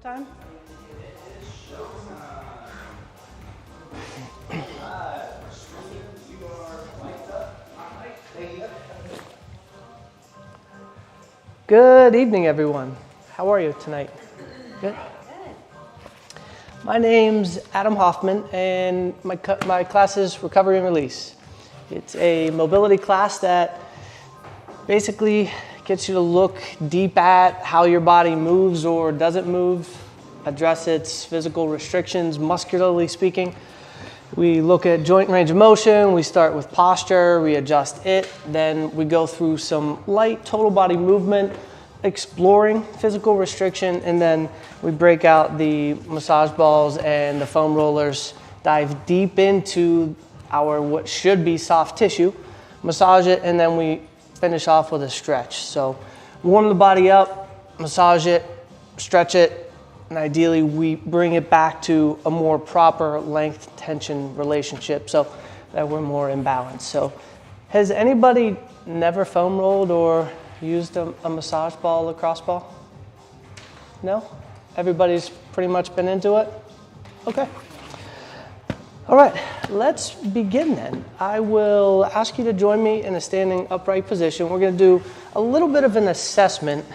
Time? Good evening, everyone. How are you tonight? Good? My name's Adam Hoffman, and my class is Recovery and Release. It's a mobility class that basically gets you to look deep at how your body moves or doesn't move, address its physical restrictions, muscularly speaking. We look at joint range of motion, we start with posture, we adjust it, then we go through some light total body movement, exploring physical restriction, and then we break out the massage balls and the foam rollers, dive deep into our what should be soft tissue, massage it, and then we finish off with a stretch. So warm the body up, massage it, stretch it, and ideally we bring it back to a more proper length tension relationship so that we're more in balance. So has anybody never foam rolled or used a massage ball, lacrosse ball? No? Everybody's pretty much been into it? Okay. All right, let's begin then. I will ask you to join me in a standing upright position. We're going to do a little bit of an assessment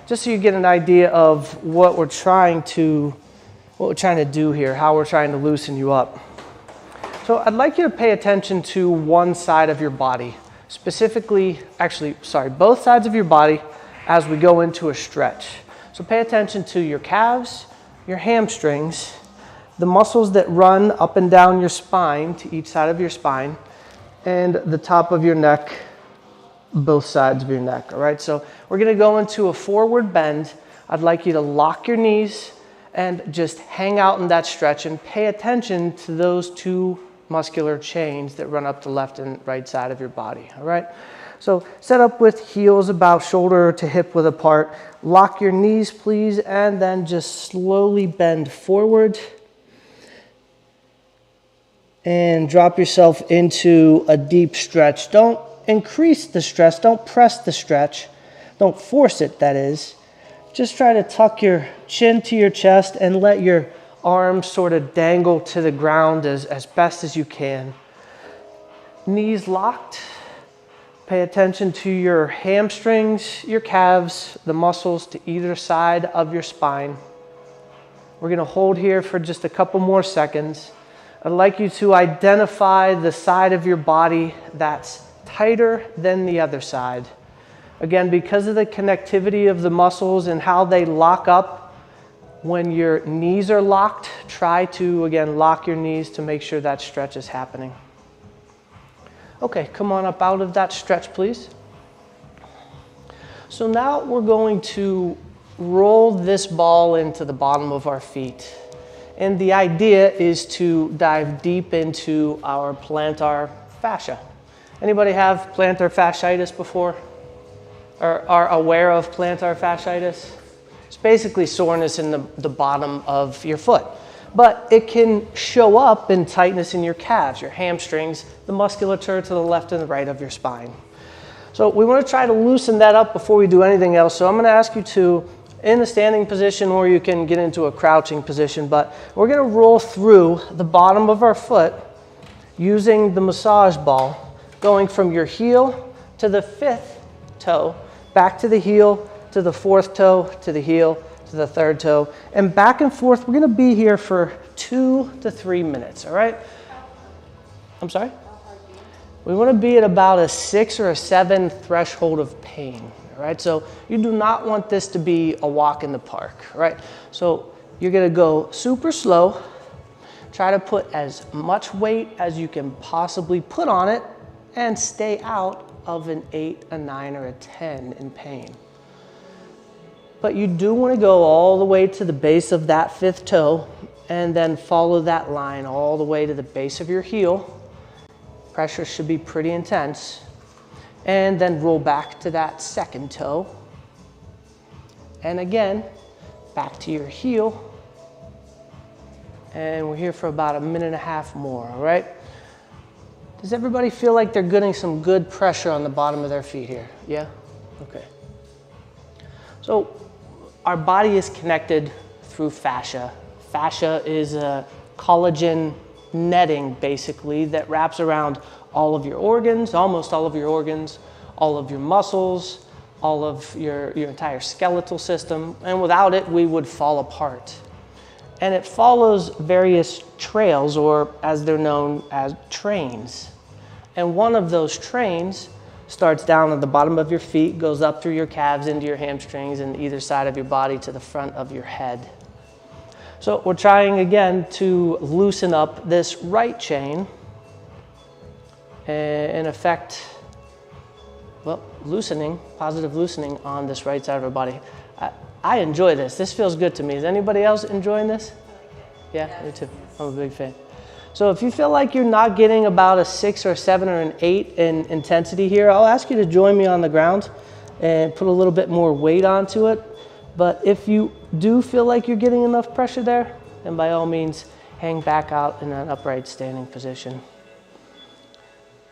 just so you get an idea of what we're trying to do here, how we're trying to loosen you up. So I'd like you to pay attention to one side of your body, specifically, both sides of your body as we go into a stretch. So pay attention to your calves, your hamstrings, the muscles that run up and down your spine to each side of your spine, and the top of your neck, both sides of your neck, all right? So we're gonna go into a forward bend. I'd like you to lock your knees and just hang out in that stretch and pay attention to those two muscular chains that run up the left and right side of your body, all right? So set up with heels about shoulder to hip width apart. Lock your knees, please, and then just slowly bend forward and drop yourself into a deep stretch. Don't increase the stress, don't press the stretch, don't force it, that is. Just try to tuck your chin to your chest and let your arms sort of dangle to the ground as best as you can. Knees locked. Pay attention to your hamstrings, your calves, the muscles to either side of your spine. We're going to hold here for just a couple more seconds. I'd like you to identify the side of your body that's tighter than the other side. Again, because of the connectivity of the muscles and how they lock up, when your knees are locked, try to, again, lock your knees to make sure that stretch is happening. Okay, come on up out of that stretch, please. So now we're going to roll this ball into the bottom of our feet. And the idea is to dive deep into our plantar fascia. Anybody have plantar fasciitis before? Or are aware of plantar fasciitis? It's basically soreness in the bottom of your foot. But it can show up in tightness in your calves, your hamstrings, the musculature to the left and the right of your spine. So we want to try to loosen that up before we do anything else. So I'm going to ask you to, in the standing position, or you can get into a crouching position, but we're going to roll through the bottom of our foot using the massage ball, going from your heel to the fifth toe, back to the heel, to the fourth toe, to the heel, to the third toe, and back and forth. We're going to be here for 2 to 3 minutes, all right? I'm sorry? We want to be at about a 6 or a 7 threshold of pain, all right? So you do not want this to be a walk in the park, all right? So you're going to go super slow. Try to put as much weight as you can possibly put on it and stay out of an 8, a 9, or a 10 in pain. But you do want to go all the way to the base of that fifth toe and then follow that line all the way to the base of your heel. Pressure should be pretty intense. And then roll back to that second toe. And again, back to your heel. And we're here for about 1.5 minutes more, all right? Does everybody feel like they're getting some good pressure on the bottom of their feet here? Yeah? Okay. So our body is connected through fascia. Fascia is a collagen netting, basically, that wraps around all of your organs, almost all of your organs, all of your muscles, all of your entire skeletal system, and without it, we would fall apart. And it follows various trails, or as they're known as trains. And one of those trains starts down at the bottom of your feet, goes up through your calves into your hamstrings and either side of your body to the front of your head. So we're trying again to loosen up this right chain and in effect, well, loosening, positive loosening on this right side of our body. I enjoy this. This feels good to me. Is anybody else enjoying this? Yeah, me too. I'm a big fan. So if you feel like you're not getting about a 6 or 7 or an 8 in intensity here, I'll ask you to join me on the ground and put a little bit more weight onto it. But if you do feel like you're getting enough pressure there, then by all means, hang back out in an upright standing position.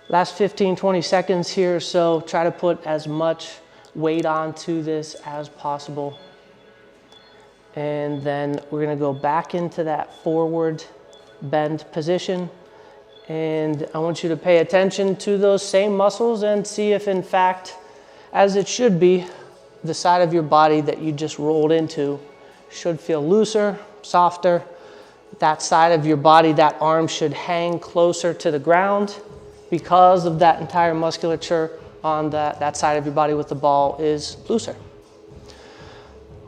Last 15, 20 seconds here or so, try to put as much weight onto this as possible. And then we're gonna go back into that forward bend position. And I want you to pay attention to those same muscles and see if in fact, as it should be, the side of your body that you just rolled into should feel looser, softer. That side of your body, that arm should hang closer to the ground because of that entire musculature on that side of your body with the ball is looser.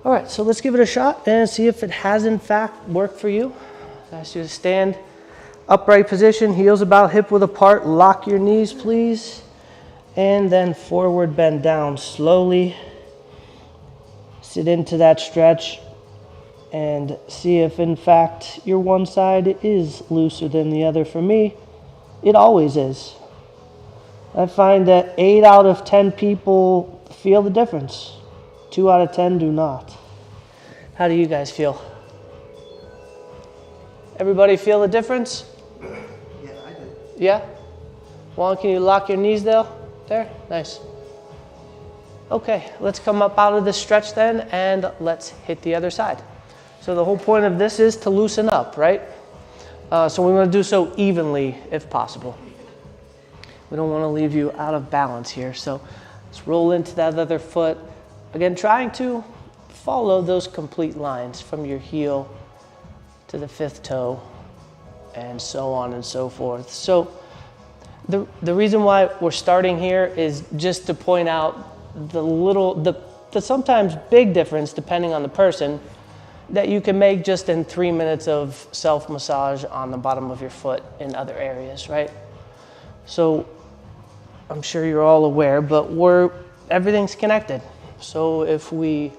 All right, so let's give it a shot and see if it has in fact worked for you. I ask you to stand upright position, heels about hip width apart, lock your knees please, and then forward bend down slowly. Sit into that stretch and see if in fact your one side is looser than the other. For me, it always is. I find that 8 out of 10 people feel the difference. 2 out of 10 do not. How do you guys feel? Everybody feel the difference? Yeah, I do. Yeah? Juan, can you lock your knees there? There? Nice. Okay, let's come up out of this stretch then and let's hit the other side. So the whole point of this is to loosen up, right? So we want to do so evenly if possible. We don't want to leave you out of balance here. So let's roll into that other foot. Again, trying to follow those complete lines from your heel to the 5th toe and so on and so forth. So the reason why we're starting here is just to point out the sometimes big difference, depending on the person, that you can make just in 3 minutes of self-massage on the bottom of your foot in other areas, right? So I'm sure you're all aware, but everything's connected. So if we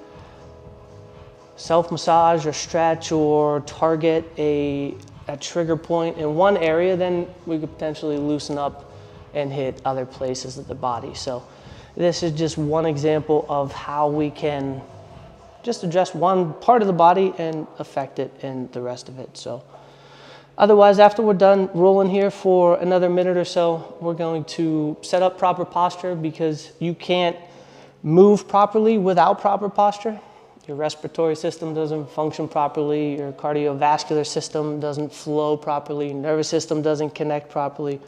self-massage or stretch or target a trigger point in one area, then we could potentially loosen up and hit other places of the body. So this is just one example of how we can just address one part of the body and affect it in the rest of it. So otherwise, after we're done rolling here for another minute or so, we're going to set up proper posture because you can't move properly without proper posture. Your respiratory system doesn't function properly, your cardiovascular system doesn't flow properly, your nervous system doesn't connect properly,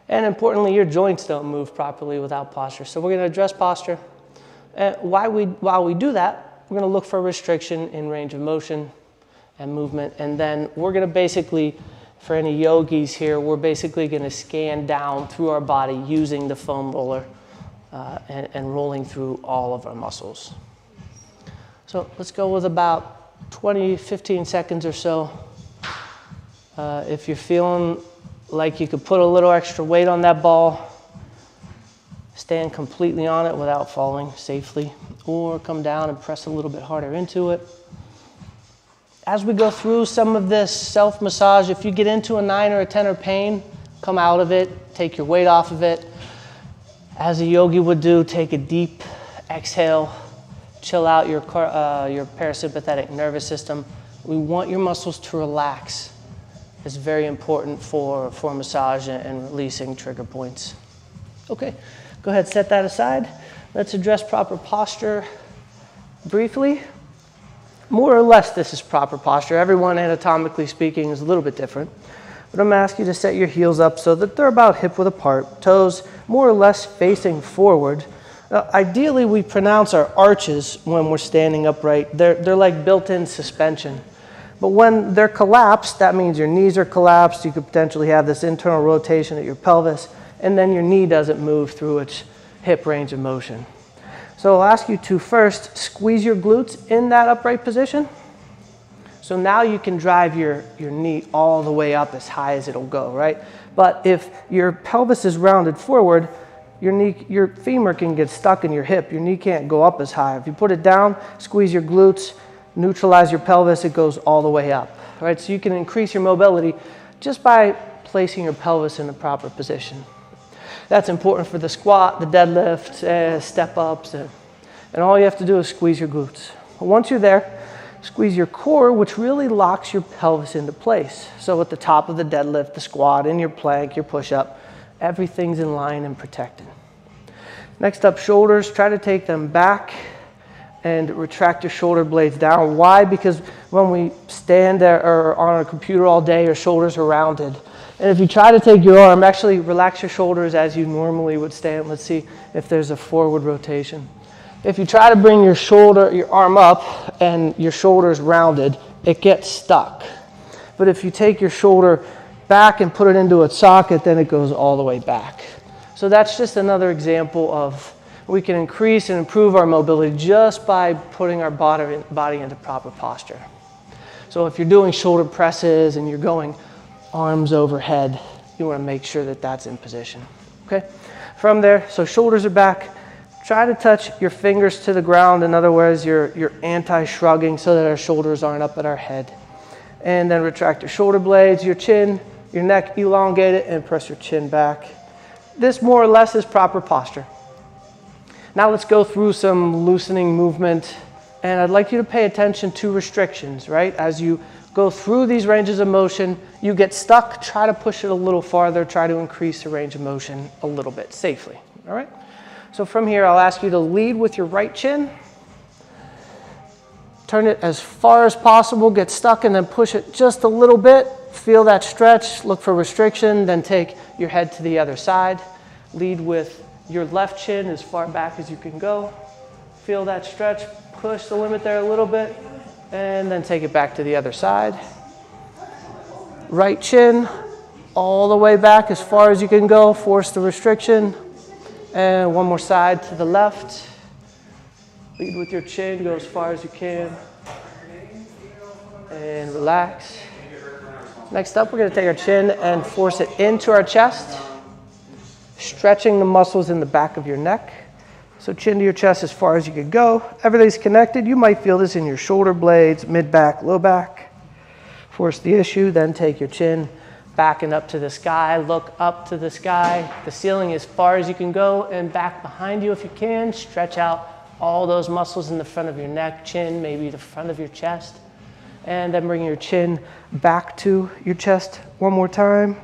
and importantly, your joints don't move properly without posture. So we're going to address posture. And while we do that, we're going to look for restriction in range of motion and movement, and then we're going to basically, for any yogis here, we're basically going to scan down through our body using the foam roller and rolling through all of our muscles. So let's go with about 15 seconds or so. If you're feeling like you could put a little extra weight on that ball, stand completely on it without falling safely, or come down and press a little bit harder into it. As we go through some of this self-massage, if you get into a 9 or a 10 or pain, come out of it, take your weight off of it. As a yogi would do, take a deep exhale, chill out your parasympathetic nervous system. We want your muscles to relax. It's very important for massage and releasing trigger points. Okay, go ahead, set that aside. Let's address proper posture briefly. more or less this is proper posture. Everyone, anatomically speaking, is a little bit different. But I'm going to ask you to set your heels up so that they're about hip-width apart, toes more or less facing forward. Ideally, we pronounce our arches when we're standing upright. They're like built-in suspension. But when they're collapsed, that means your knees are collapsed. You could potentially have this internal rotation at your pelvis, and then your knee doesn't move through its hip range of motion. So I'll ask you to first squeeze your glutes in that upright position. So now you can drive your knee all the way up as high as it'll go, right? But if your pelvis is rounded forward, your femur can get stuck in your hip. Your knee can't go up as high. If you put it down, squeeze your glutes, neutralize your pelvis, it goes all the way up, right? So you can increase your mobility just by placing your pelvis in the proper position. That's important for the squat, the deadlift, step-ups, and all you have to do is squeeze your glutes. Once you're there, squeeze your core, which really locks your pelvis into place. So at the top of the deadlift, the squat, in your plank, your push-up, everything's in line and protected. Next up, shoulders. Try to take them back and retract your shoulder blades down. Why? Because when we stand there or on a computer all day, your shoulders are rounded. And if you try to take your arm, actually relax your shoulders as you normally would stand. Let's see if there's a forward rotation. If you try to bring your arm up and your shoulder's rounded, it gets stuck. But if you take your shoulder back and put it into its socket, then it goes all the way back. So that's just another example of we can increase and improve our mobility just by putting our body into proper posture. So if you're doing shoulder presses and you're going arms overhead, you want to make sure that that's in position. Okay? From there, so shoulders are back. Try to touch your fingers to the ground. In other words, you're anti-shrugging so that our shoulders aren't up at our head. And then retract your shoulder blades, your chin, your neck, elongate it, and press your chin back. This more or less is proper posture. Now let's go through some loosening movement. And I'd like you to pay attention to restrictions, right? As you go through these ranges of motion, you get stuck, try to push it a little farther, try to increase the range of motion a little bit safely, all right? So from here, I'll ask you to lead with your right chin. Turn it as far as possible, get stuck, and then push it just a little bit. Feel that stretch, look for restriction, then take your head to the other side. Lead with your left chin as far back as you can go. Feel that stretch, push the limit there a little bit, and then take it back to the other side. Right chin, all the way back as far as you can go, force the restriction. And one more side to the left. Lead with your chin, go as far as you can. And relax. Next up, we're going to take our chin and force it into our chest, stretching the muscles in the back of your neck. So chin to your chest as far as you can go. Everything's connected. You might feel this in your shoulder blades, mid-back, low back. Force the issue, then take your chin back and up to the sky. Look up to the sky. The ceiling as far as you can go and back behind you if you can. Stretch out all those muscles in the front of your neck, chin, maybe the front of your chest. And then bring your chin back to your chest one more time.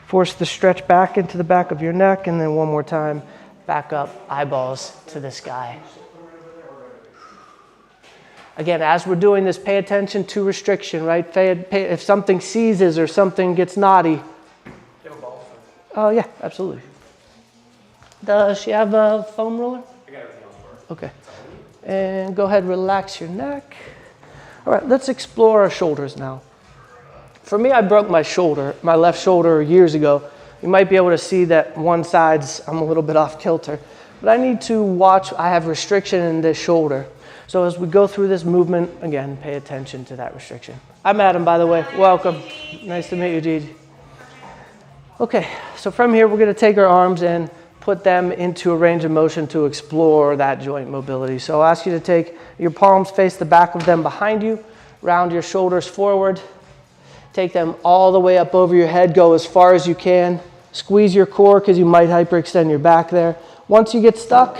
Force the stretch back into the back of your neck, and then one more time, back up, eyeballs to the sky. Again, as we're doing this, pay attention to restriction, right? If something seizes or something gets knotty. Oh, yeah, absolutely. Does she have a foam roller? I got everything else for her. Okay. And go ahead, relax your neck. All right, let's explore our shoulders now. For me, I broke my shoulder, my left shoulder, years ago. You might be able to see that one side's, I'm a little bit off kilter. But I need to watch, I have restriction in this shoulder. So as we go through this movement, again, pay attention to that restriction. I'm Adam, by the way. Welcome. Nice to meet you, Gigi. Okay, so from here, we're going to take our arms and put them into a range of motion to explore that joint mobility. So I'll ask you to take your palms, face the back of them behind you, round your shoulders forward, take them all the way up over your head, go as far as you can, squeeze your core because you might hyperextend your back there. Once you get stuck,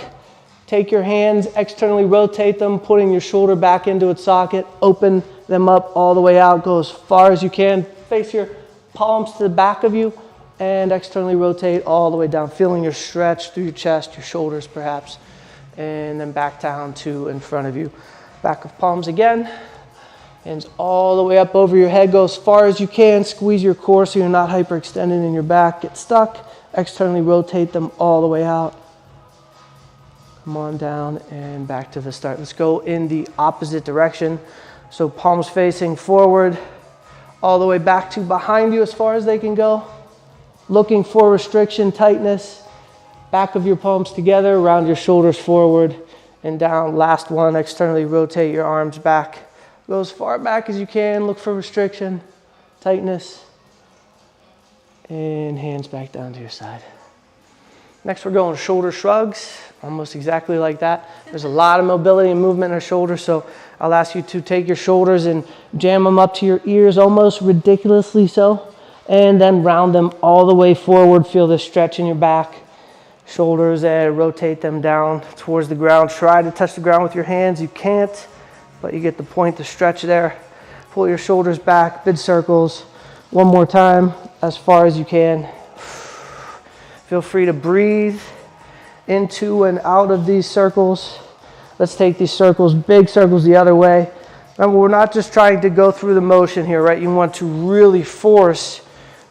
take your hands, externally rotate them, putting your shoulder back into its socket, open them up all the way out, go as far as you can, face your palms to the back of you, and externally rotate all the way down, feeling your stretch through your chest, your shoulders perhaps, and then back down to in front of you. Back of palms again. Hands all the way up over your head. Go as far as you can. Squeeze your core so you're not hyperextended in your back. Get stuck. Externally rotate them all the way out. Come on down and back to the start. Let's go in the opposite direction. So palms facing forward, all the way back to behind you as far as they can go. Looking for restriction, tightness. Back of your palms together, round your shoulders forward and down. Last one, externally rotate your arms back. Go as far back as you can. Look for restriction, tightness, and hands back down to your side. Next, we're going shoulder shrugs, almost exactly like that. There's a lot of mobility and movement in our shoulders, so I'll ask you to take your shoulders and jam them up to your ears, almost ridiculously so, and then round them all the way forward. Feel the stretch in your back. Shoulders, and rotate them down towards the ground. Try to touch the ground with your hands. You can't, but you get the point, the stretch there. Pull your shoulders back, big circles. One more time, as far as you can. Feel free to breathe into and out of these circles. Let's take these circles, big circles the other way. Remember, we're not just trying to go through the motion here, right? You want to really force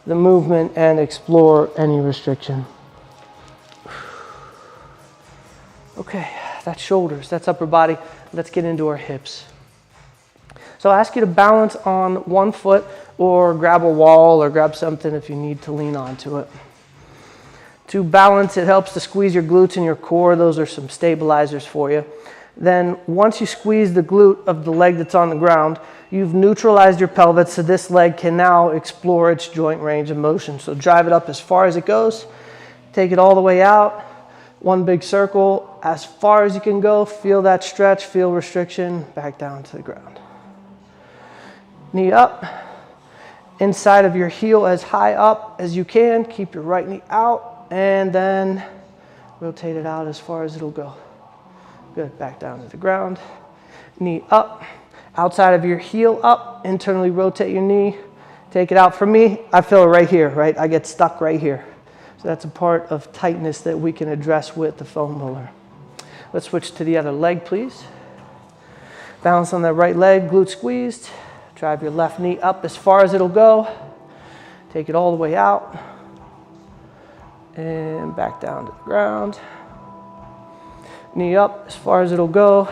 the movement and explore any restriction. Okay, that's shoulders, that's upper body. Let's get into our hips. So I ask you to balance on one foot or grab a wall or grab something if you need to lean onto it. To balance, it helps to squeeze your glutes and your core. Those are some stabilizers for you. Then once you squeeze the glute of the leg that's on the ground, you've neutralized your pelvis, so this leg can now explore its joint range of motion. So drive it up as far as it goes. Take it all the way out. One big circle, as far as you can go. Feel that stretch, feel restriction, back down to the ground. Knee up, inside of your heel as high up as you can. Keep your right knee out, and then rotate it out as far as it'll go. Good, back down to the ground. Knee up, outside of your heel up, internally rotate your knee. Take it out. For me, I feel it right here, right? I get stuck right here. So that's a part of tightness that we can address with the foam roller. Let's switch to the other leg, please. Balance on that right leg, glute squeezed. Drive your left knee up as far as it'll go. Take it all the way out. And back down to the ground. Knee up as far as it'll go.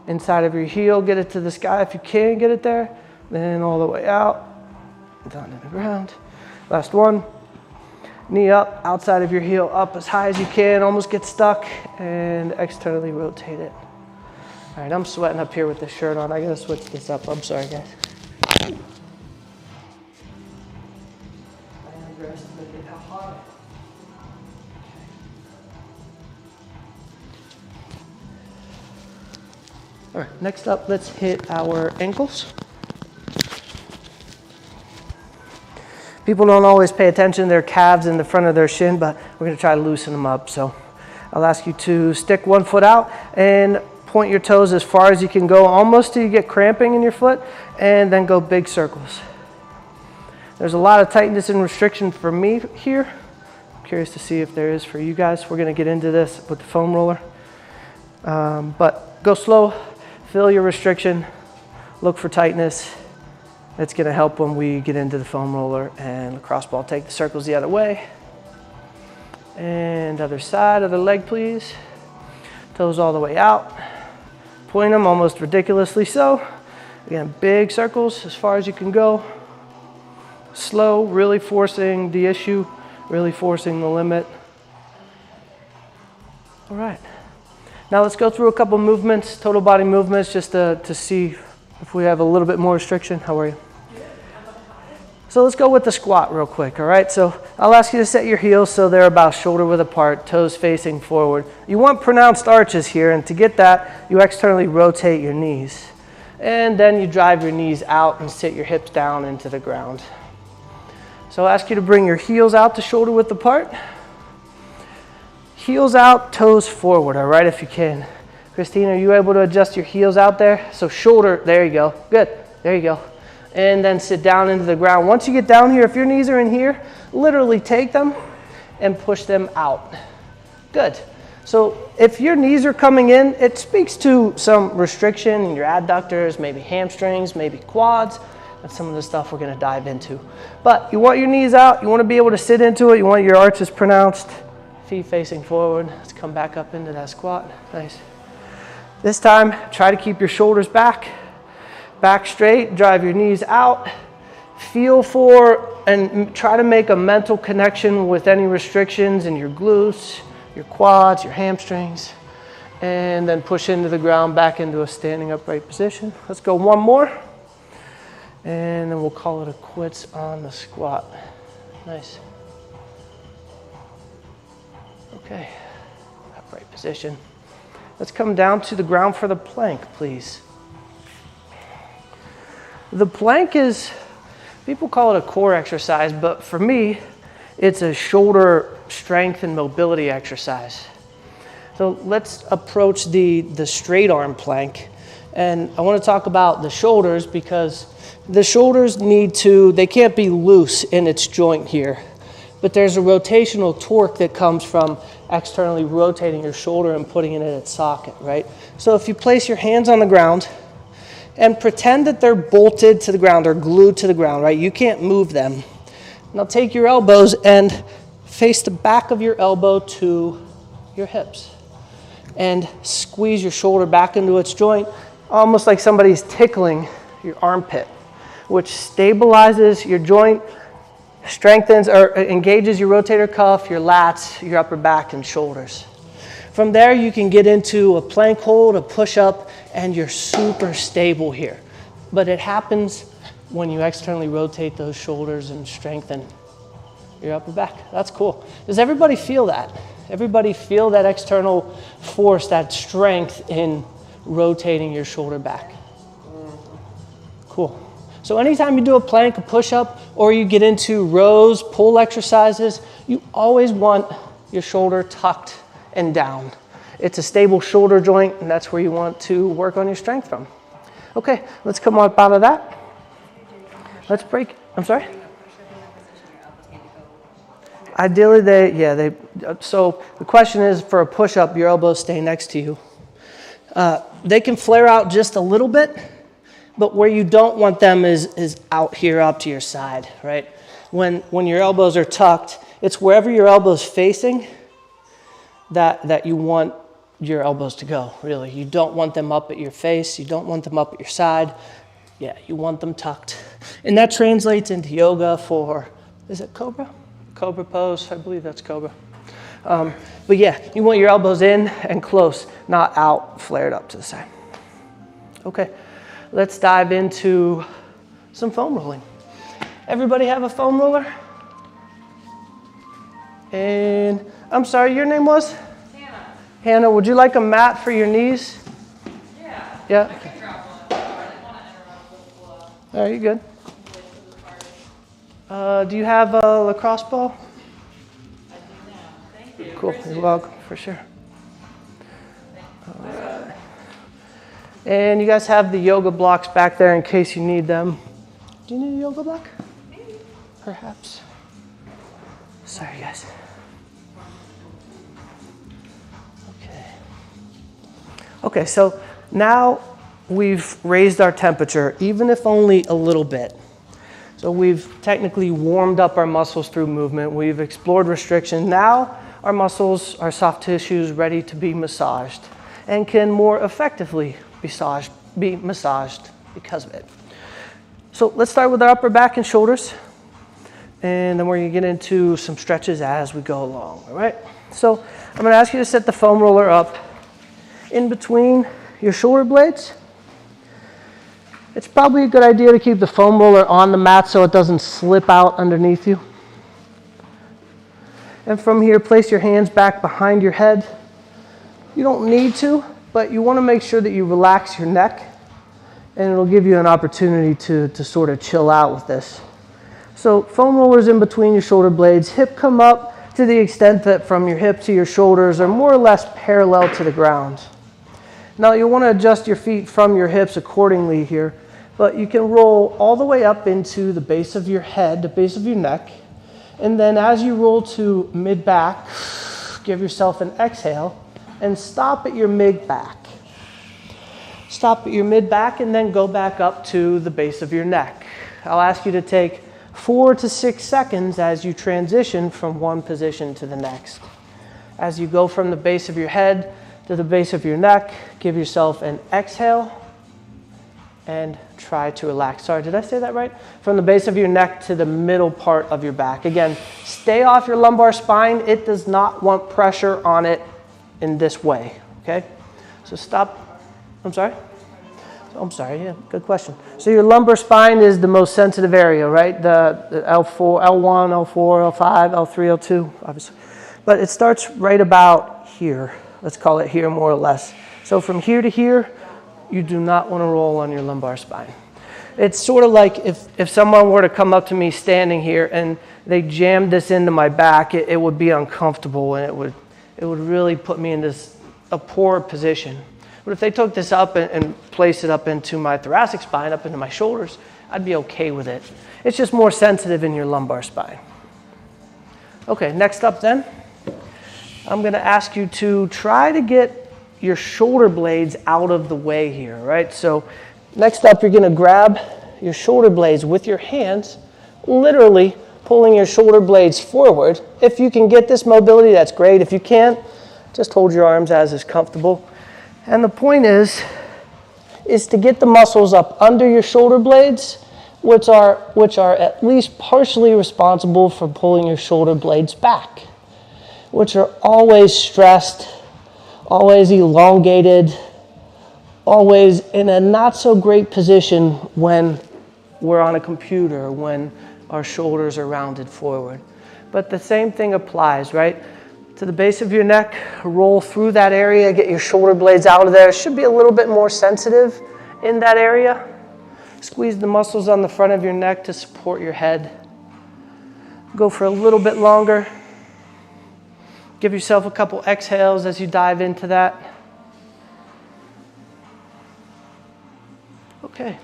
Inside of your heel, get it to the sky if you can get it there. Then all the way out, down to the ground. Last one. Knee up, outside of your heel, up as high as you can, almost get stuck, and externally rotate it. All right, I'm sweating up here with this shirt on. I gotta switch this up. I'm sorry, guys. I underestimated how hot. All right, next up, let's hit our ankles. People don't always pay attention to their calves and the front of their shin, but we're going to try to loosen them up. So I'll ask you to stick one foot out and point your toes as far as you can go, almost till you get cramping in your foot, and then go big circles. There's a lot of tightness and restriction for me here. I'm curious to see if there is for you guys. We're going to get into this with the foam roller. But go slow, feel your restriction, look for tightness. It's going to help when we get into the foam roller and lacrosse ball. Take the circles the other way. And other side, other leg, please. Toes all the way out. Point them almost ridiculously so. Again, big circles as far as you can go. Slow, really forcing the issue, really forcing the limit. All right. Now let's go through a couple movements, total body movements, just to see if we have a little bit more restriction. How are you? So let's go with the squat real quick, all right? So I'll ask you to set your heels so they're about shoulder width apart, toes facing forward. You want pronounced arches here, and to get that, you externally rotate your knees. And then you drive your knees out and sit your hips down into the ground. So I'll ask you to bring your heels out to shoulder width apart. Heels out, toes forward, all right, if you can. Christine, are you able to adjust your heels out there? So shoulder, there you go. Good, there you go. And then sit down into the ground. Once you get down here, if your knees are in here, literally take them and push them out. Good. So if your knees are coming in, it speaks to some restriction in your adductors, maybe hamstrings, maybe quads, and some of the stuff we're going to dive into. But you want your knees out. You want to be able to sit into it. You want your arches pronounced, feet facing forward. Let's come back up into that squat. Nice. This time, try to keep your shoulders back straight, drive your knees out. Feel for and try to make a mental connection with any restrictions in your glutes, your quads, your hamstrings, and then push into the ground, back into a standing upright position. Let's go one more, and then we'll call it a quits on the squat. Nice. Okay, upright position. Let's come down to the ground for the plank, please. The plank is, people call it a core exercise, but for me, it's a shoulder strength and mobility exercise. So let's approach the straight arm plank. And I want to talk about the shoulders because the shoulders they can't be loose in its joint here. But there's a rotational torque that comes from externally rotating your shoulder and putting it in its socket, right? So if you place your hands on the ground and pretend that they're bolted to the ground or glued to the ground, right? You can't move them. Now take your elbows and face the back of your elbow to your hips and squeeze your shoulder back into its joint, almost like somebody's tickling your armpit, which stabilizes your joint, strengthens or engages your rotator cuff, your lats, your upper back and shoulders. From there, you can get into a plank hold, a push-up, and you're super stable here. But it happens when you externally rotate those shoulders and strengthen your upper back. That's cool. Does everybody feel that? Everybody feel that external force, that strength in rotating your shoulder back? Cool. So anytime you do a plank, a push-up, or you get into rows, pull exercises, you always want your shoulder tucked and down. It's a stable shoulder joint, and that's where you want to work on your strength from. Okay, let's come up out of that. Let's break. I'm sorry? Ideally, so the question is, for a push-up, your elbows stay next to you. They can flare out just a little bit, but where you don't want them is out here up to your side, right? When your elbows are tucked, it's wherever your elbow's facing that you want your elbows to go, really. You don't want them up at your face. You don't want them up at your side. Yeah, you want them tucked. And that translates into yoga for, is it Cobra? Cobra pose, I believe that's Cobra. But yeah, you want your elbows in and close, not out, flared up to the side. Okay, let's dive into some foam rolling. Everybody have a foam roller? And I'm sorry, your name was? Hannah. Hannah, would you like a mat for your knees? Yeah. Yeah. I can drop one. I didn't want to interrupt with Are you good? the party. Do you have a lacrosse ball? I do now. Thank you. Cool, you're welcome, for sure. All right. And you guys have the yoga blocks back there in case you need them. Do you need a yoga block? Maybe. Perhaps. Sorry, guys. Okay, so now we've raised our temperature, even if only a little bit. So we've technically warmed up our muscles through movement. We've explored restriction. Now our muscles, our soft tissues, ready to be massaged and can more effectively be massaged because of it. So let's start with our upper back and shoulders. And then we're going to get into some stretches as we go along, all right? So I'm going to ask you to set the foam roller up in between your shoulder blades. It's probably a good idea to keep the foam roller on the mat so it doesn't slip out underneath you. And from here, place your hands back behind your head. You don't need to, but you want to make sure that you relax your neck, and it'll give you an opportunity to sort of chill out with this. So foam rollers in between your shoulder blades, hip come up to the extent that from your hip to your shoulders are more or less parallel to the ground. Now you'll want to adjust your feet from your hips accordingly here, but you can roll all the way up into the base of your head, the base of your neck, and then as you roll to mid-back, give yourself an exhale and stop at your mid-back. Stop at your mid-back and then go back up to the base of your neck. I'll ask you to take 4 to 6 seconds as you transition from one position to the next. As you go from the base of your head to the base of your neck, give yourself an exhale and try to relax. Sorry, did I say that right? From the base of your neck to the middle part of your back. Again, stay off your lumbar spine. It does not want pressure on it in this way, okay? So stop. I'm sorry? Yeah, good question. So your lumbar spine is the most sensitive area, right? The L4, L1, L4, L5, L3, L2, obviously. But it starts right about here. Let's call it here more or less. So from here to here, you do not want to roll on your lumbar spine. It's sort of like if someone were to come up to me standing here and they jammed this into my back, it would be uncomfortable and it would really put me in a poor position. But if they took this up and placed it up into my thoracic spine, up into my shoulders, I'd be okay with it. It's just more sensitive in your lumbar spine. Okay, next up then, I'm going to ask you to try to get your shoulder blades out of the way here, right? So next up, you're going to grab your shoulder blades with your hands, literally pulling your shoulder blades forward. If you can get this mobility, that's great. If you can't, just hold your arms as is comfortable. And the point is to get the muscles up under your shoulder blades, which are at least partially responsible for pulling your shoulder blades back, which are always stressed, always elongated, always in a not so great position when we're on a computer, when our shoulders are rounded forward. But the same thing applies, right? To the base of your neck, roll through that area, get your shoulder blades out of there. It should be a little bit more sensitive in that area. Squeeze the muscles on the front of your neck to support your head. Go for a little bit longer. Give yourself a couple exhales as you dive into that. Okay.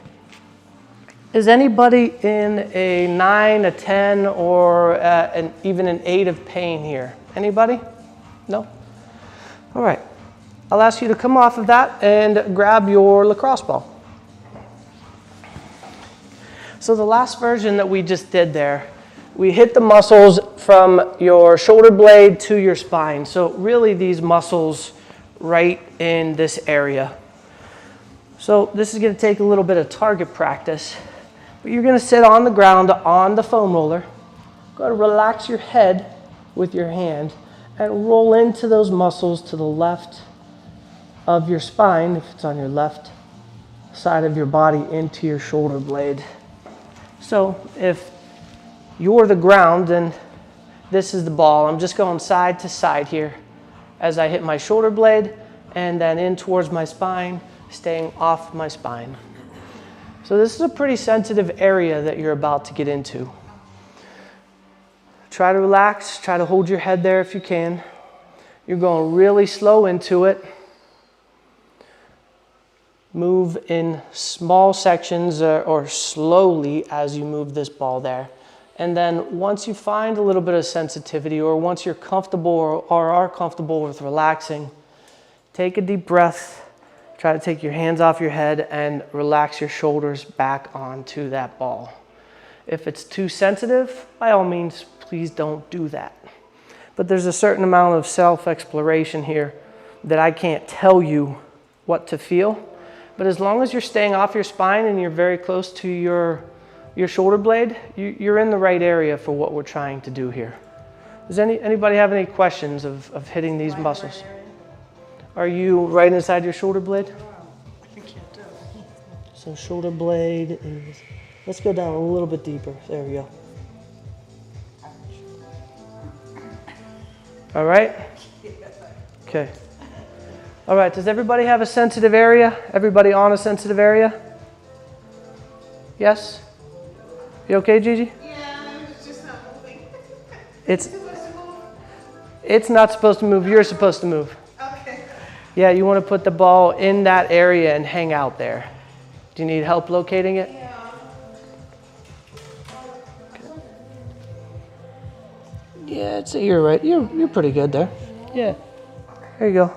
Is anybody in a 9, a 10, or even an 8 of pain here? Anybody? No? All right. I'll ask you to come off of that and grab your lacrosse ball. So the last version that we just did there, we hit the muscles from your shoulder blade to your spine. So really these muscles right in this area. So this is going to take a little bit of target practice. But you're going to sit on the ground on the foam roller. Go ahead and relax your head with your hand and roll into those muscles to the left of your spine, if it's on your left side of your body, into your shoulder blade. So if you're the ground, then this is the ball. I'm just going side to side here as I hit my shoulder blade and then in towards my spine, staying off my spine. So this is a pretty sensitive area that you're about to get into. Try to relax, try to hold your head there if you can. You're going really slow into it. Move in small sections or slowly as you move this ball there. And then once you find a little bit of sensitivity or once you're comfortable or are comfortable with relaxing, take a deep breath. Try to take your hands off your head and relax your shoulders back onto that ball. If it's too sensitive, by all means, please don't do that. But there's a certain amount of self-exploration here that I can't tell you what to feel. But as long as you're staying off your spine and you're very close to your shoulder blade, you're in the right area for what we're trying to do here. Does anybody have any questions of hitting these muscles? Are you right inside your shoulder blade? I can't tell. So shoulder blade is, let's go down a little bit deeper. There we go. All right? Okay. All right, does everybody have a sensitive area? Everybody on a sensitive area? Yes? You okay, Gigi? Yeah, it's just not moving. It's not supposed to move. You're supposed to move. Okay. Yeah, you want to put the ball in that area and hang out there. Do you need help locating it? Yeah. Yeah, I'd say you're right. You're pretty good there. Yeah. There you go.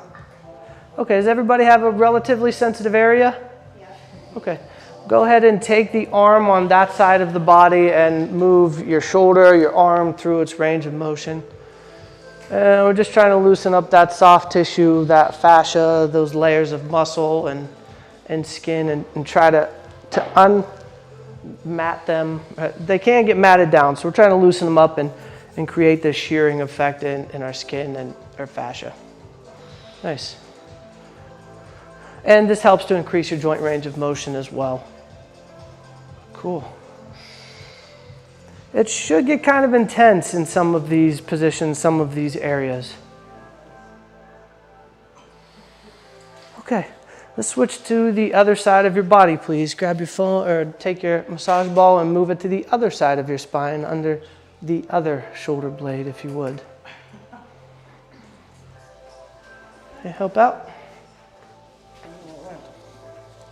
Okay, does everybody have a relatively sensitive area? Yeah. Okay. Go ahead and take the arm on that side of the body and move your shoulder, your arm through its range of motion. And we're just trying to loosen up that soft tissue, that fascia, those layers of muscle and skin, and try to unmat them. They can get matted down, so we're trying to loosen them up and create this shearing effect in our skin and our fascia. Nice. And this helps to increase your joint range of motion as well. Cool. It should get kind of intense in some of these positions, some of these areas. Okay, let's switch to the other side of your body, please. Grab your phone or take your massage ball and move it to the other side of your spine, under the other shoulder blade, if you would. Okay, help out.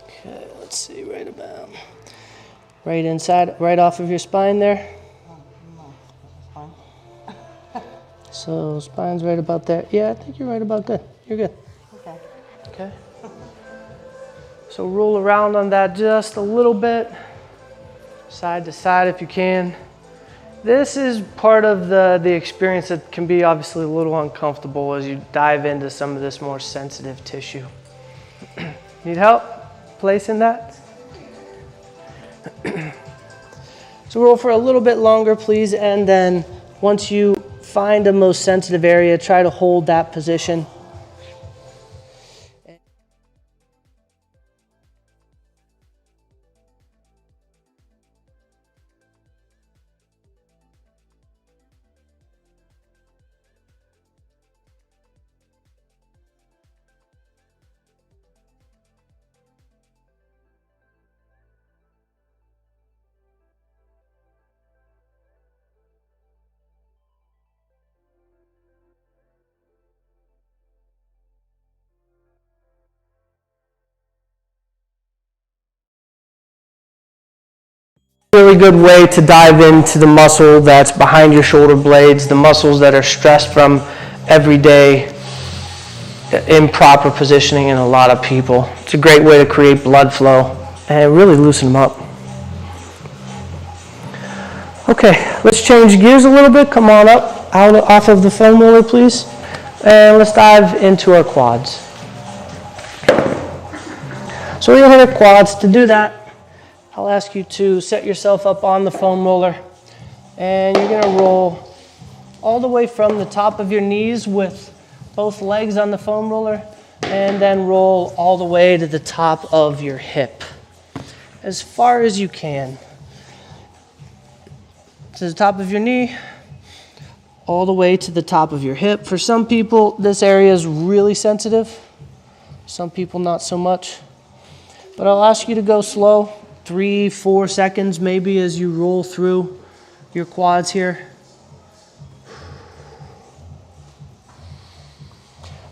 Okay, let's see, right inside, right off of your spine there. So spine's right about there. Yeah, I think you're right about good. You're good. Okay. Okay. So roll around on that just a little bit, side to side if you can. This is part of the experience that can be obviously a little uncomfortable as you dive into some of this more sensitive tissue. Need help placing that? So roll for a little bit longer, please, and then once you find the most sensitive area, try to hold that position. Really good way to dive into the muscle that's behind your shoulder blades, the muscles that are stressed from everyday improper positioning in a lot of people. It's a great way to create blood flow and really loosen them up. Okay, let's change gears a little bit. Come on up, off of the foam roller, please. And let's dive into our quads. So we're going to hit our quads. To do that, I'll ask you to set yourself up on the foam roller, and you're going to roll all the way from the top of your knees with both legs on the foam roller, and then roll all the way to the top of your hip as far as you can. To the top of your knee, all the way to the top of your hip. For some people, this area is really sensitive. Some people not so much. But I'll ask you to go slow. 3-4 seconds maybe as you roll through your quads here.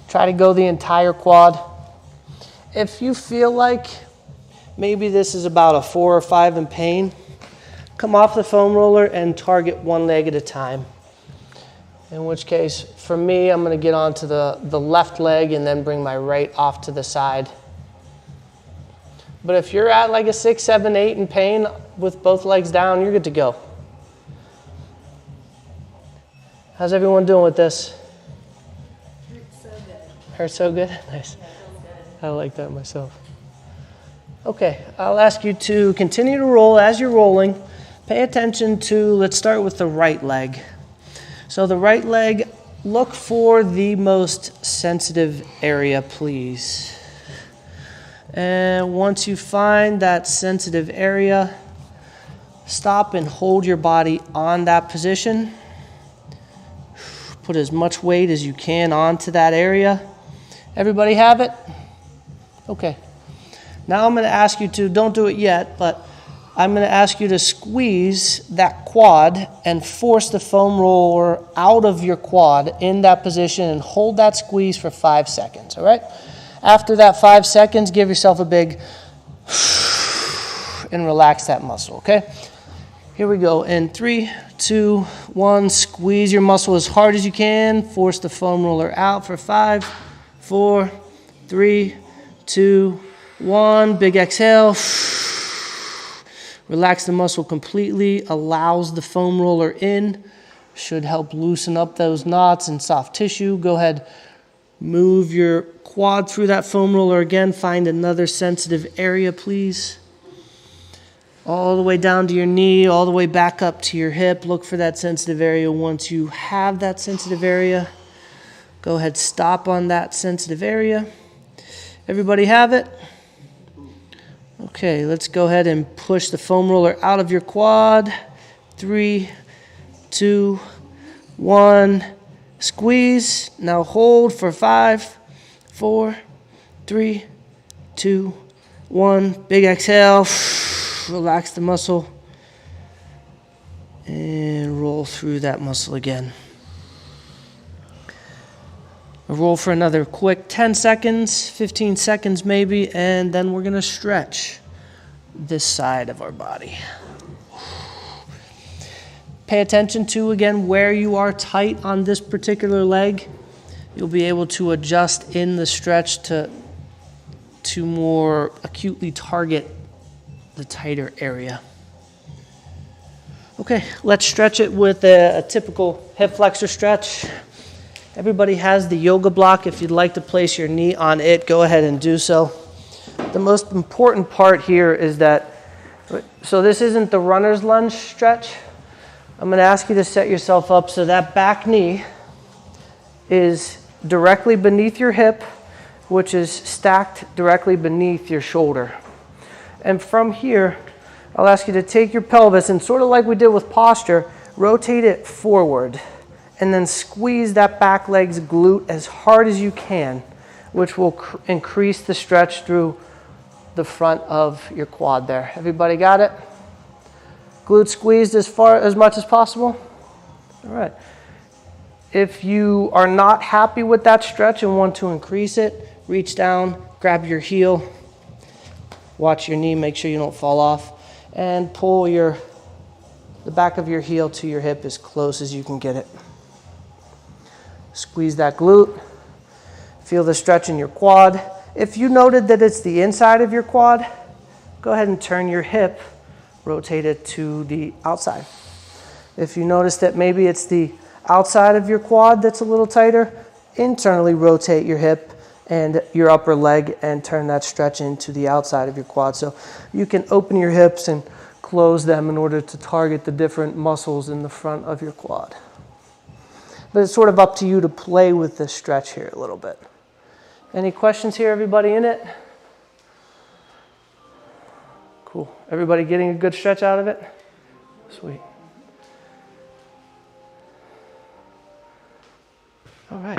Try to go the entire quad. If you feel like maybe this is about a 4 or 5 in pain, come off the foam roller and target one leg at a time. In which case, for me, I'm going to get onto the left leg and then bring my right off to the side. But if you're at like a 6, 7, 8 in pain with both legs down, you're good to go. How's everyone doing with this? Hurts so good. Hurts so good? Nice. Yeah, feels good. I like that myself. Okay, I'll ask you to continue to roll as you're rolling. Pay attention to, let's start with the right leg. So the right leg, look for the most sensitive area, please. And once you find that sensitive area, stop and hold your body on that position. Put as much weight as you can onto that area. Everybody have it? Okay. Now I'm going to ask you to, don't do it yet, but I'm going to ask you to squeeze that quad and force the foam roller out of your quad in that position and hold that squeeze for 5 seconds, all right? After that 5 seconds, give yourself a big and relax that muscle, okay? Here we go. In 3, 2, 1, squeeze your muscle as hard as you can. Force the foam roller out for 5, 4, 3, 2, 1. Big exhale. Relax the muscle completely. Allows the foam roller in. Should help loosen up those knots and soft tissue. Go ahead, move your quad through that foam roller again. Find another sensitive area, please. All the way down to your knee, all the way back up to your hip. Look for that sensitive area. Once you have that sensitive area, go ahead, stop on that sensitive area. Everybody have it? Okay, let's go ahead and push the foam roller out of your quad. 3, 2, 1. Squeeze. Now hold for 5, 4, 3, 2, 1. Big exhale. Relax the muscle. And roll through that muscle again. Roll for another quick 10 seconds, 15 seconds maybe, and then we're going to stretch this side of our body. Pay attention to, again, where you are tight on this particular leg. You'll be able to adjust in the stretch to more acutely target the tighter area. Okay, let's stretch it with a typical hip flexor stretch. Everybody has the yoga block. If you'd like to place your knee on it, go ahead and do so. The most important part here is that, so this isn't the runner's lunge stretch. I'm going to ask you to set yourself up so that back knee is directly beneath your hip, which is stacked directly beneath your shoulder. And from here, I'll ask you to take your pelvis and sort of like we did with posture, rotate it forward and then squeeze that back leg's glute as hard as you can, which will increase the stretch through the front of your quad there. Everybody got it? Glute squeezed as much as possible? All right. If you are not happy with that stretch and want to increase it, reach down, grab your heel, watch your knee, make sure you don't fall off, and pull the back of your heel to your hip as close as you can get it. Squeeze that glute. Feel the stretch in your quad. If you noted that it's the inside of your quad, go ahead and turn your hip, rotate it to the outside. If you notice that maybe it's the outside of your quad that's a little tighter, internally rotate your hip and your upper leg and turn that stretch into the outside of your quad. So you can open your hips and close them in order to target the different muscles in the front of your quad. But it's sort of up to you to play with this stretch here a little bit. Any questions here, everybody in it? Cool. Everybody getting a good stretch out of it? Sweet. All right.